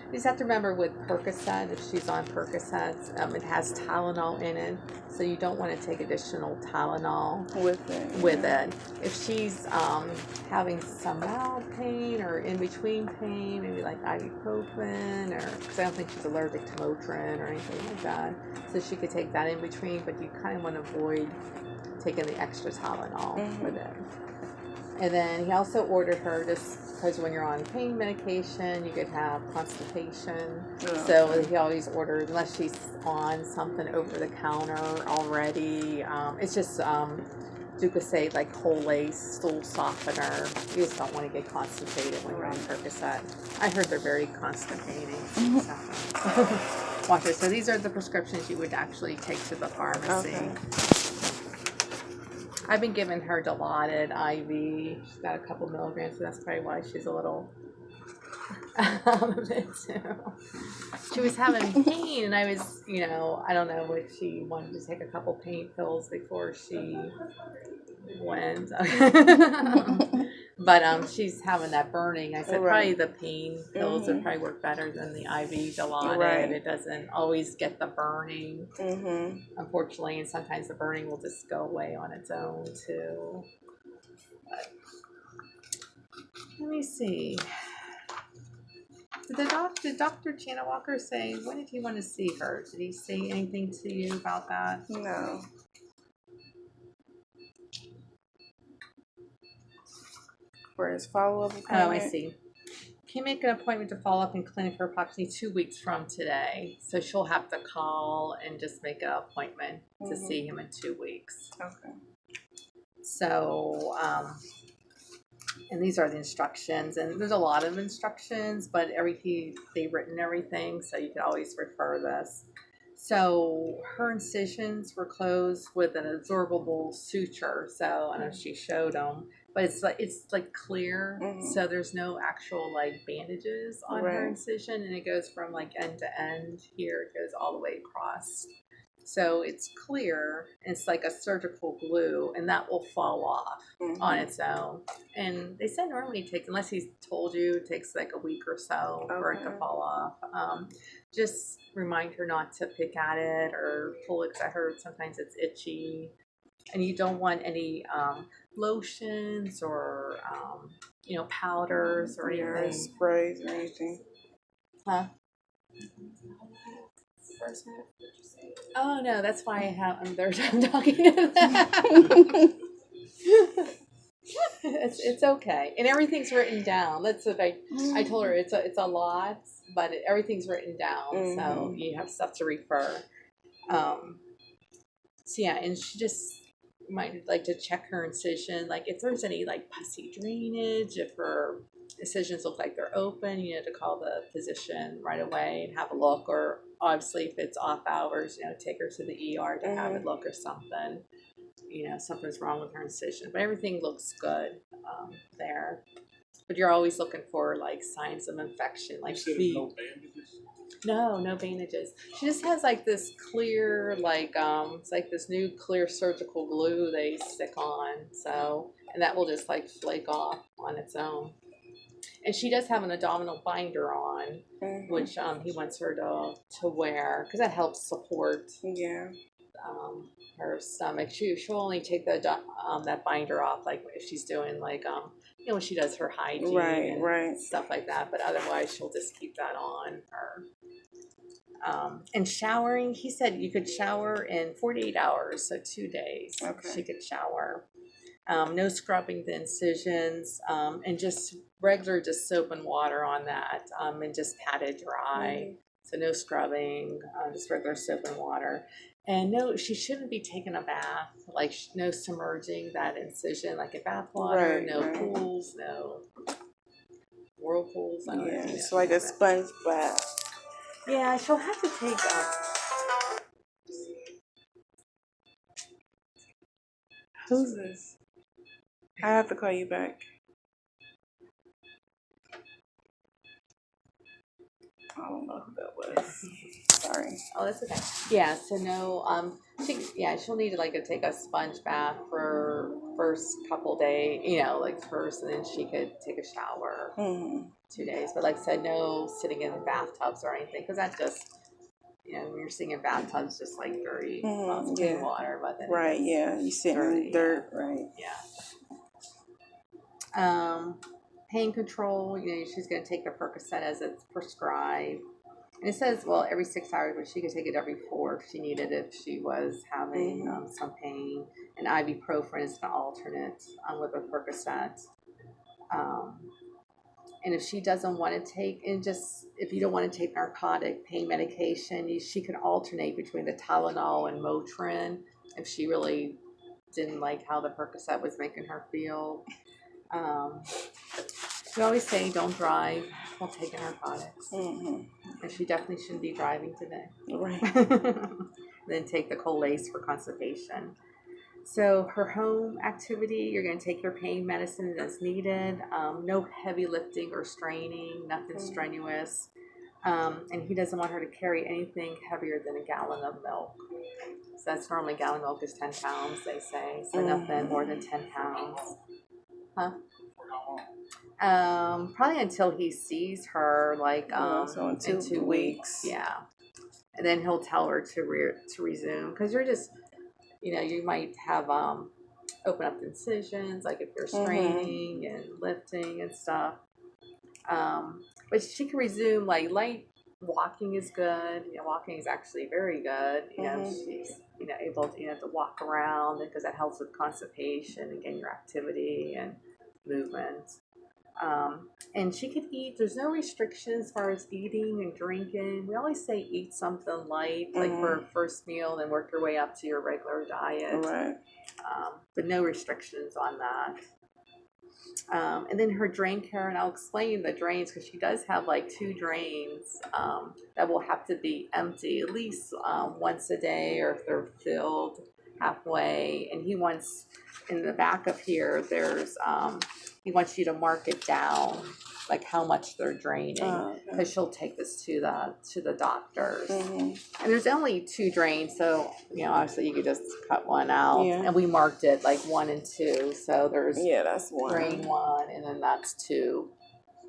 You just have to remember with Percocet, if she's on Percocet, it has Tylenol in it, so you don't want to take additional Tylenol with it. If she's having some mild pain or in between pain, maybe like ibuprofen, or because I don't think she's allergic to Motrin or anything like that, so she could take that in between. But you kind of want to avoid taking the extra Tylenol with it. And then he also ordered her, just because when you're on pain medication, you could have constipation. So he always orders, unless she's on something over the counter already. It's just Ducosate, like Colace, stool softener. You just don't want to get constipated when you're on Percocet. I heard they're very constipating. Watch it. So these are the prescriptions you would actually take to the pharmacy. Okay. I've been giving her Dilaudid IV. She's got a couple milligrams, so that's probably why she's a little out of it too. She was having pain, and I was, I don't know if she wanted to take a couple pain pills before she went. But she's having that burning. I said probably the pain pills would probably work better than the IV Dilaudid. It doesn't always get the burning, unfortunately, and sometimes the burning will just go away on its own too. But let me see. Did Dr. Jana Walker say, when did he want to see her? Did he say anything to you about that? No. For his follow-up appointment? Oh, I see. Can make an appointment to follow up in clinic for approximately 2 weeks from today. So she'll have to call and just make an appointment to see him in 2 weeks. Okay. So, and these are the instructions, and there's a lot of instructions, but they've written everything, so you can always refer this. So her incisions were closed with an absorbable suture. So I don't know if she showed them, but it's like clear. So there's no actual like bandages on her incision, and it goes from like end to end here. It goes all the way across. So it's clear. It's like a surgical glue, and that will fall off on its own. And they said normally it takes, unless he's told you, it takes like a week or so for it to fall off. Just remind her not to pick at it or pull it, because I heard sometimes it's itchy. And you don't want any lotions or powders or anything. Sprays or anything. Huh? Oh no, that's why I'm talking to them. It's okay, and everything's written down. That's what I told her. It's a lot, but everything's written down, so you have stuff to refer. So yeah, and she just might like to check her incision, like if there's any like pussy drainage, if her incisions look like they're open, you know, to call the physician right away and have a look, or obviously if it's off hours, take her to the ER to have a look or something. Something's wrong with her incision, but everything looks good there. But you're always looking for like signs of infection, like no bandages. No bandages. She just has like this clear, like it's like this new clear surgical glue they stick on. So, and that will just like flake off on its own. And she does have an abdominal binder on, which he wants her to wear, because that helps support her stomach. She'll only take that binder off like if she's doing like when she does her hygiene and stuff like that. But otherwise, she'll just keep that on her. And showering, he said you could shower in 48 hours, so 2 days. She could shower. No scrubbing the incisions, and just regular soap and water on that, and just pat it dry. So no scrubbing, just regular soap and water. And no, she shouldn't be taking a bath, like no submerging that incision, like in bath water, no pools, no whirlpools. It's like a sponge bath. Yeah, she'll have to take Who's this? I have to call you back. I don't know who that was. Sorry. Oh, that's okay. Yeah, so no, she'll need to like take a sponge bath for first couple days, like first, and then she could take a shower Mm-hmm. 2 days. But like I said, no sitting in bathtubs or anything, because that just, when you're sitting in bathtubs, just like dirty, well, it's clean water, but then Right, yeah, you sit in the dirt, right? Yeah. Pain control, she's going to take the Percocet as it's prescribed. And it says, well, every 6 hours, but she could take it every 4 if she needed, if she was having some pain. And ibuprofen is an alternate with a Percocet. And if she doesn't want to take, if you don't want to take narcotic pain medication, she can alternate between the Tylenol and Motrin if she really didn't like how the Percocet was making her feel. We always say don't drive while taking narcotics. And she definitely shouldn't be driving today. Right. Then take the Colace for constipation. So her home activity, you're going to take your pain medicine as needed. No heavy lifting or straining, nothing strenuous. And he doesn't want her to carry anything heavier than a gallon of milk. So that's normally, gallon of milk is 10 pounds, they say. So nothing more than 10 pounds. Huh? Probably until he sees her, like so in 2 weeks. Yeah, and then he'll tell her to resume, because you're just, you might have open up incisions, like if you're straining and lifting and stuff. But she can resume, like light walking is good. Walking is actually very good. She's able to to walk around, because that helps with constipation and getting your activity and movement. And she could eat. There's no restrictions as far as eating and drinking. We always say eat something light, like for a first meal, then work your way up to your regular diet. Right. But no restrictions on that. And then her drain care, and I'll explain the drains, because she does have like 2 drains that will have to be empty at least once a day, or if they're filled halfway. And he wants, in the back of here, there's he wants you to mark it down, like how much they're draining, because she'll take this to the doctors. And there's only 2 drains, so obviously you could just cut one out. And we marked it like 1 and 2, so there's that's 1. drain 1, and then that's 2.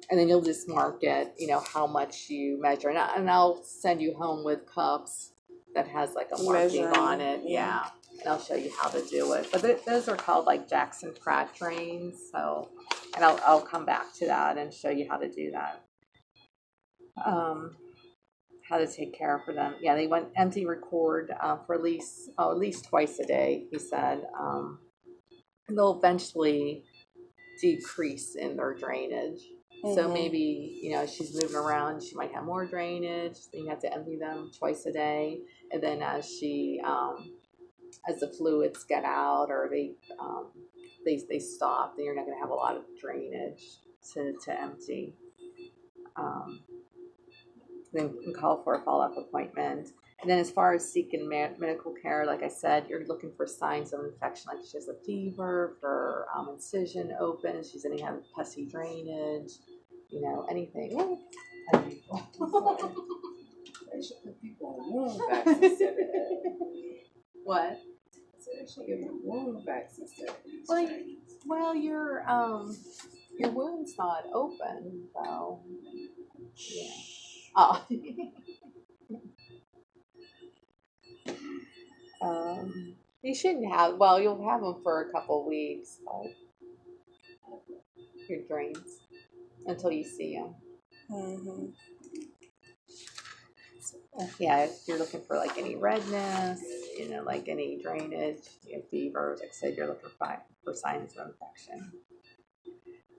And then you'll just mark it, how much you measure, and I'll send you home with cups that has like a marking on it. Yeah. And I'll show you how to do it. But those are called like Jackson Pratt drains. So, and I'll come back to that and show you how to do that. How to take care of them. Yeah, they went empty record for at least twice a day, he said. And they'll eventually decrease in their drainage. So maybe, as she's moving around, she might have more drainage. Then you have to empty them twice a day. And then as she, as the fluids get out, or they stop, then you're not going to have a lot of drainage to empty. Then you can call for a follow-up appointment. And then as far as seeking medical care, like I said, you're looking for signs of infection, like she has a fever, for incision open, she's going to have pessy drainage, anything. They should put people on wound vacs instead of What? So they should give them wound vacs instead of these well, your wound's not open, so yeah. Oh. You shouldn't have. Well, you'll have them for a couple weeks, but your drains until you see them. Yeah, if you're looking for like any redness, like any drainage, fever, like I said, you're looking for signs of infection.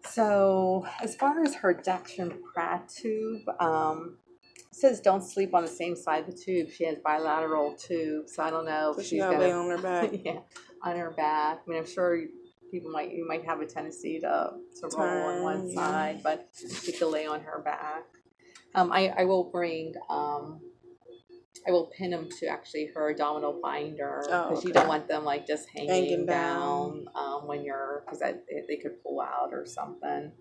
So as far as her Jackson Pratt tube, it says don't sleep on the same side of the tube. She has bilateral tubes, so I don't know if she's gonna lay on her back. Yeah, on her back. I mean, I'm sure you might have a tendency to roll on one side, but she could lay on her back. I will bring I will pin them to actually her abdominal binder, because you don't want them like just hanging down when because they could pull out or something.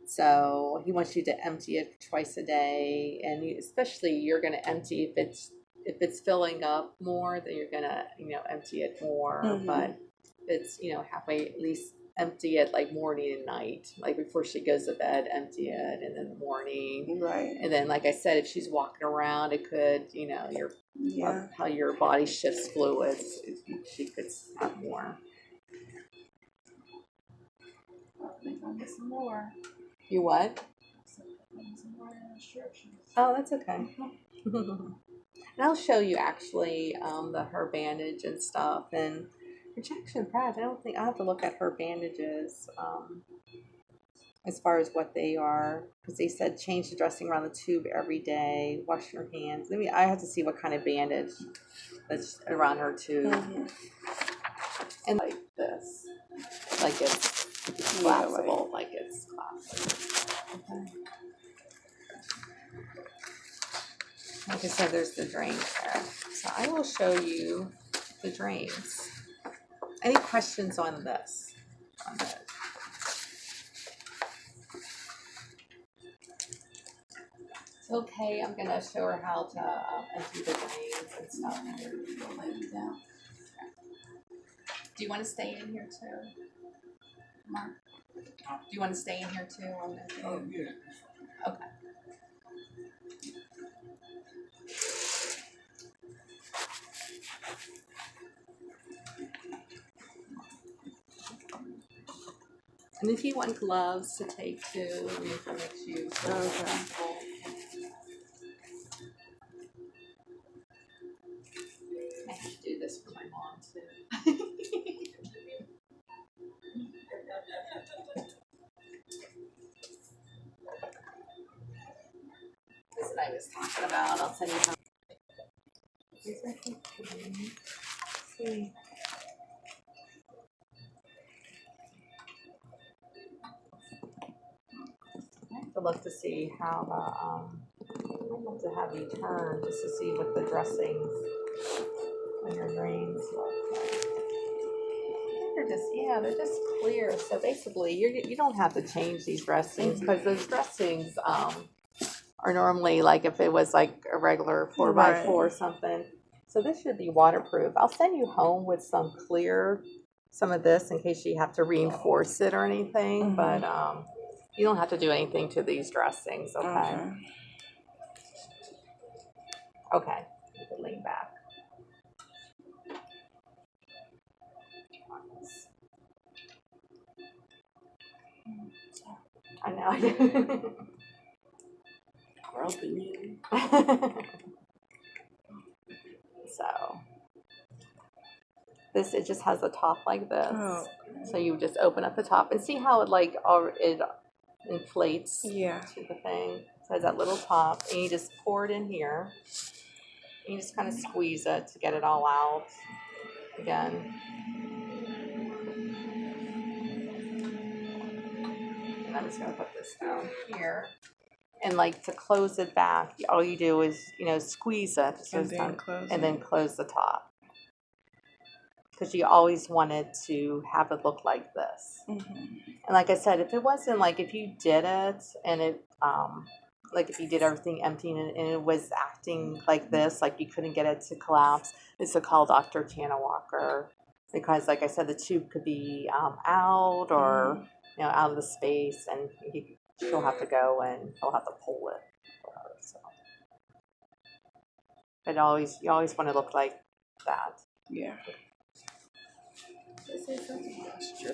So he wants you to empty it twice a day, and especially you're going to empty if it's filling up more, then you're going to empty it more. Mhm. But if it's halfway, at least empty it like morning and night, like before she goes to bed, empty it, and then the morning. Right. And then, like I said, if she's walking around, it could, your Yeah. how your body shifts fluids, she could have more. I think I'll get some more. You what? Some more instructions. Oh, that's okay. And I'll show you actually her bandage and stuff. And rejection prep, I don't think I'll have to look at her bandages as far as what they are, because they said change the dressing around the tube every day, wash your hands. I have to see what kind of bandage that's around her tube. Mhm. And like this, like it's collapsible, like it's collapsible. Okay. Like I said, there's the drain there. So I will show you the drains. Any questions on this? On it? It's okay. I'm gonna show her how to empty the drains and stuff. Do you want to stay in here too, Mark? Do you want to stay in here too? Oh, yeah. Okay. And if you want gloves to take too, we need to make you feel comfortable. I have to do this for my mom too. This is what I was talking about. I'll tell you how. See. I have to look to see how I want to have you turn just to see what the dressings on your drains look like. They're just clear. So basically, you don't have to change these dressings because those dressings are normally like if it was like a regular 4x4 or something. So this should be waterproof. I'll send you home with some of this in case you have to reinforce it or anything. But you don't have to do anything to these dressings. Okay. Okay. You can lean back. I know. Groping you. So this, it just has a top like this. Oh. So you just open up the top and see how it inflates to the thing. So it has that little top, and you just pour it in here. And you just kind of squeeze it to get it all out again. And I'm just gonna put this down here. And like to close it back, all you do is squeeze it so And it's then done, close and it. then close the top. Because you always wanted to have it look like this. And like I said, if it wasn't like if you did it and it like if you did everything emptying and it was acting like this, like you couldn't get it to collapse, it's to call Dr. Tana Walker, because like I said, the tube could be out or out of the space, and she'll have to go and he'll have to pull it for her. So, but you always want to look like that. Yeah. That's just